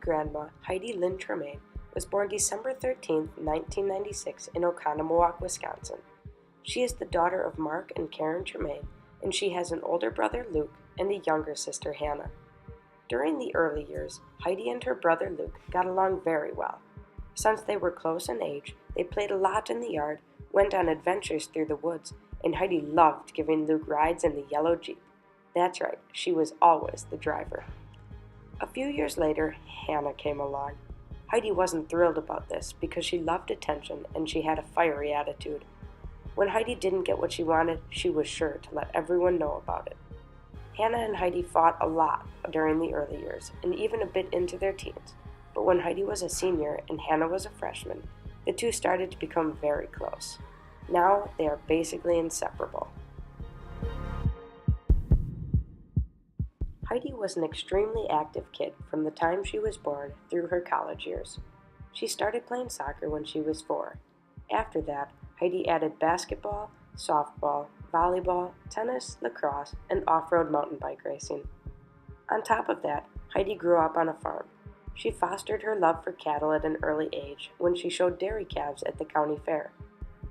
grandma, Heidi Lynn Tremaine, was born December 13, 1996 in Oconomowoc, Wisconsin. She is the daughter of Mark and Karen Tremaine, and she has an older brother, Luke, and a younger sister, Hannah. During the early years, Heidi and her brother Luke got along very well. Since they were close in age, they played a lot in the yard, went on adventures through the woods, and Heidi loved giving Luke rides in the yellow Jeep. That's right, she was always the driver. A few years later, Hannah came along. Heidi wasn't thrilled about this because she loved attention and she had a fiery attitude. When Heidi didn't get what she wanted, she was sure to let everyone know about it. Hannah and Heidi fought a lot during the early years and even a bit into their teens, but when Heidi was a senior and Hannah was a freshman, the two started to become very close. Now they are basically inseparable. Heidi was an extremely active kid from the time she was born through her college years. She started playing soccer when she was 4. After that, Heidi added basketball, softball, volleyball, tennis, lacrosse, and off-road mountain bike racing. On top of that, Heidi grew up on a farm. She fostered her love for cattle at an early age when she showed dairy calves at the county fair.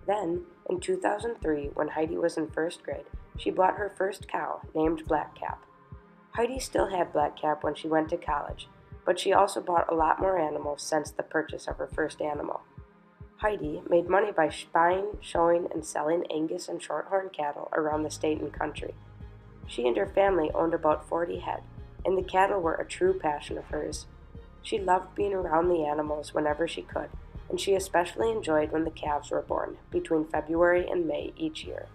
Then, in 2003, when Heidi was in 1st grade, she bought her first cow, named Blackcap. Heidi still had Blackcap when she went to college, but she also bought a lot more animals since the purchase of her first animal. Heidi made money by buying, showing, and selling Angus and Shorthorn cattle around the state and country. She and her family owned about 40 head, and the cattle were a true passion of hers. She loved being around the animals whenever she could, and she especially enjoyed when the calves were born, between February and May each year.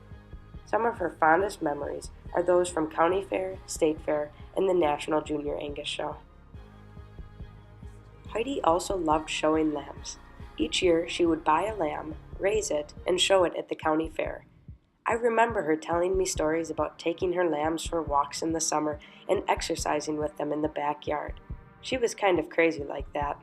Some of her fondest memories are those from County Fair, State Fair, and the National Junior Angus Show. Heidi also loved showing lambs. Each year she would buy a lamb, raise it, and show it at the county fair. I remember her telling me stories about taking her lambs for walks in the summer and exercising with them in the backyard. She was kind of crazy like that.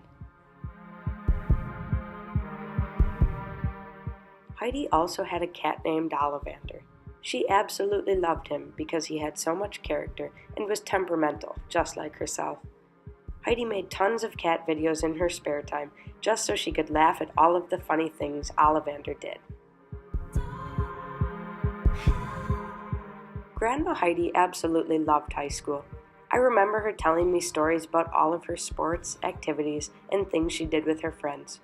Heidi also had a cat named Ollivander. She absolutely loved him because he had so much character and was temperamental, just like herself. Heidi made tons of cat videos in her spare time just so she could laugh at all of the funny things Ollivander did. Grandma Heidi absolutely loved high school. I remember her telling me stories about all of her sports, activities, and things she did with her friends.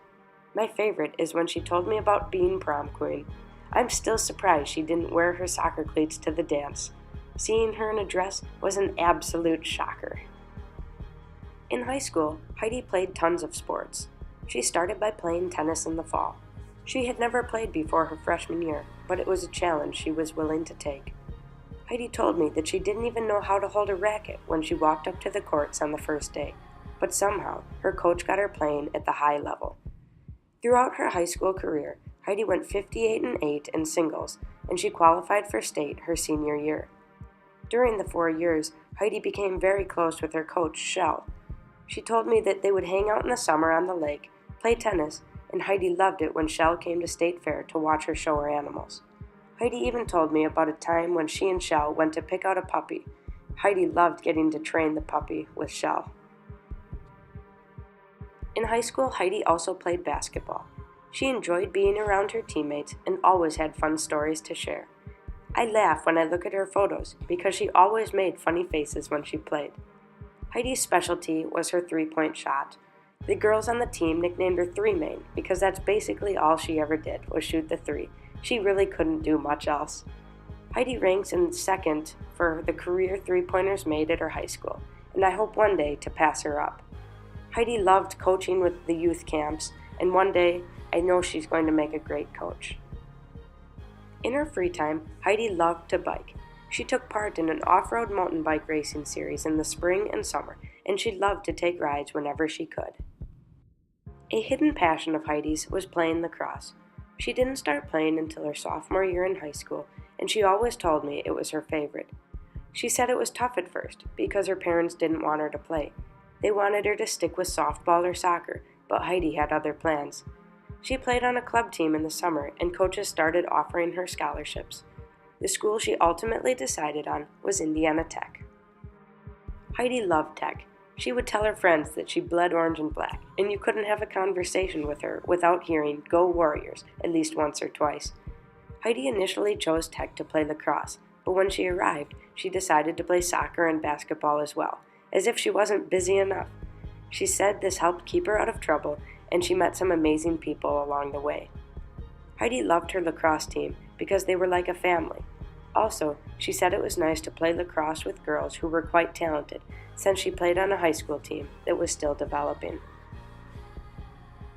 My favorite is when she told me about being prom queen. I'm still surprised she didn't wear her soccer cleats to the dance. Seeing her in a dress was an absolute shocker. In high school, Heidi played tons of sports. She started by playing tennis in the fall. She had never played before her freshman year, but it was a challenge she was willing to take. Heidi told me that she didn't even know how to hold a racket when she walked up to the courts on the first day, but somehow her coach got her playing at the high level. Throughout her high school career, Heidi went 58-8 in singles, and she qualified for state her senior year. During the 4 years, Heidi became very close with her coach, Shell. She told me that they would hang out in the summer on the lake, play tennis, and Heidi loved it when Shell came to State Fair to watch her show her animals. Heidi even told me about a time when she and Shell went to pick out a puppy. Heidi loved getting to train the puppy with Shell. In high school, Heidi also played basketball. She enjoyed being around her teammates and always had fun stories to share. I laugh when I look at her photos because she always made funny faces when she played. Heidi's specialty was her three-point shot. The girls on the team nicknamed her Three-Main because that's basically all she ever did was shoot the three. She really couldn't do much else. Heidi ranks in second for the career three-pointers made at her high school, and I hope one day to pass her up. Heidi loved coaching with the youth camps, and one day I know she's going to make a great coach. In her free time, Heidi loved to bike. She took part in an off-road mountain bike racing series in the spring and summer, and she loved to take rides whenever she could. A hidden passion of Heidi's was playing lacrosse. She didn't start playing until her sophomore year in high school, and she always told me it was her favorite. She said it was tough at first because her parents didn't want her to play. They wanted her to stick with softball or soccer, but Heidi had other plans. She played on a club team in the summer, and coaches started offering her scholarships. The school she ultimately decided on was Indiana Tech. Heidi loved tech. She would tell her friends that she bled orange and black, and you couldn't have a conversation with her without hearing "Go Warriors" at least once or twice. Heidi initially chose tech to play lacrosse, but when she arrived, she decided to play soccer and basketball as well, as if she wasn't busy enough. She said this helped keep her out of trouble, and she met some amazing people along the way. Heidi loved her lacrosse team because they were like a family. Also, she said it was nice to play lacrosse with girls who were quite talented, since she played on a high school team that was still developing.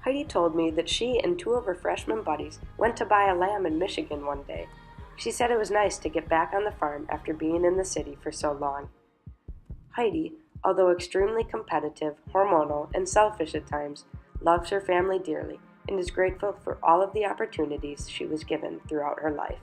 Heidi told me that she and two of her freshman buddies went to buy a lamb in Michigan one day. She said it was nice to get back on the farm after being in the city for so long. Heidi, although extremely competitive, hormonal, and selfish at times, loves her family dearly and is grateful for all of the opportunities she was given throughout her life.